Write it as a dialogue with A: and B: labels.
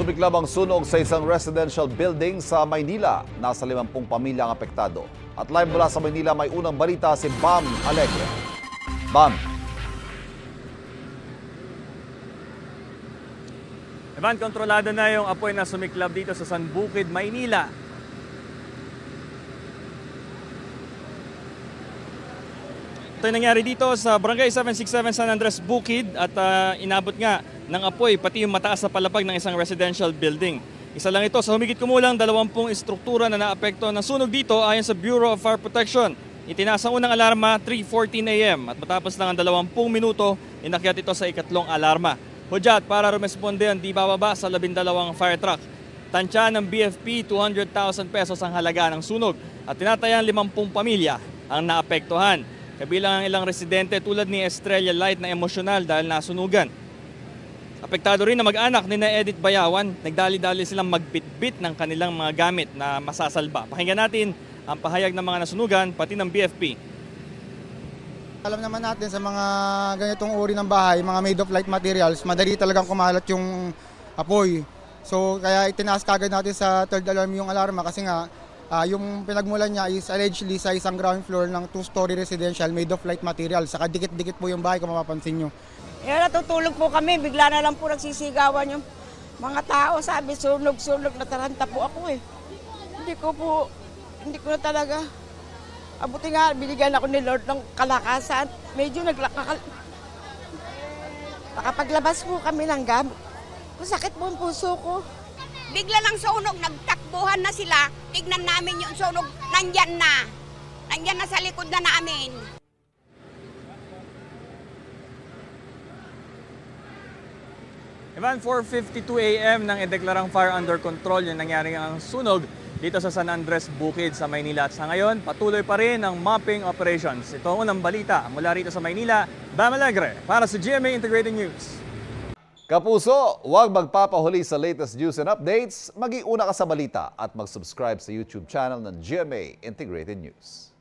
A: Sumiklab ang sunog sa isang residential building sa Maynila. Nasa 50 pamilya ang apektado. At live mula sa Maynila, may unang balita si Bam Alegre. Bam.
B: Evan, kontrolado na yung apoy na sumiklab dito sa San Bukid, Maynila. Ito yung nangyari dito sa Barangay 767 San Andres Bukid at inabot nga ng apoy pati yung mataas na palapag ng isang residential building. Isa lang ito sa humigit kumulang 20 istruktura na naapekto ng sunog dito ayon sa Bureau of Fire Protection. Itinaas ang unang alarma 3:14 a.m. at matapos lang ang 20 minuto, inakyat ito sa ikatlong alarma. Hudyat para rumesponde ang di bababa sa 12 fire truck. Tansya ng BFP 200,000 pesos ang halaga ng sunog at tinatayang 50 pamilya ang naapektuhan. Kabilang ang ilang residente tulad ni Estrella Light na emosyonal dahil nasunugan. Apektado rin na mag-anak ni na Edith Bayawan, nagdali-dali silang magbitbit ng kanilang mga gamit na masasalba. Pakinggan natin ang pahayag ng mga nasunugan pati ng BFP.
C: Alam naman natin sa mga ganitong uri ng bahay, mga made of light materials, madali talagang kumalat yung apoy. So kaya itinaas kagad natin sa third alarm yung alarma kasi nga yung pinagmulan niya is allegedly sa isang ground floor ng 2-story residential made of light materials. Saka dikit-dikit po yung bahay kung mapapansin nyo.
D: Natutulog po kami, bigla na lang po nagsisigawan yung mga tao. Sabi, sunog-sunog, nataranta po ako eh. Hindi ko na talaga. Abuti nga, binigyan ako ni Lord ng kalakasan. Medyo nakapaglabas po kami ng gamit. Masakit po ang puso ko.
E: Bigla lang sunog, nagtakbuhan na sila. Tignan namin yung sunog, nandyan na. Nandyan na sa likod na namin.
B: Evan, 4:52 a.m. nang ideklarang fire under control yung nangyari ang sunog dito sa San Andres Bukid sa Maynila. At sa ngayon, patuloy pa rin ang mopping operations. Ito ang unang balita mula rito sa Maynila. Bam Alegre para sa GMA Integrated News.
A: Kapuso, huwag magpapahuli sa latest news and updates. Mag-iuna ka sa balita at mag-subscribe sa YouTube channel ng GMA Integrated News.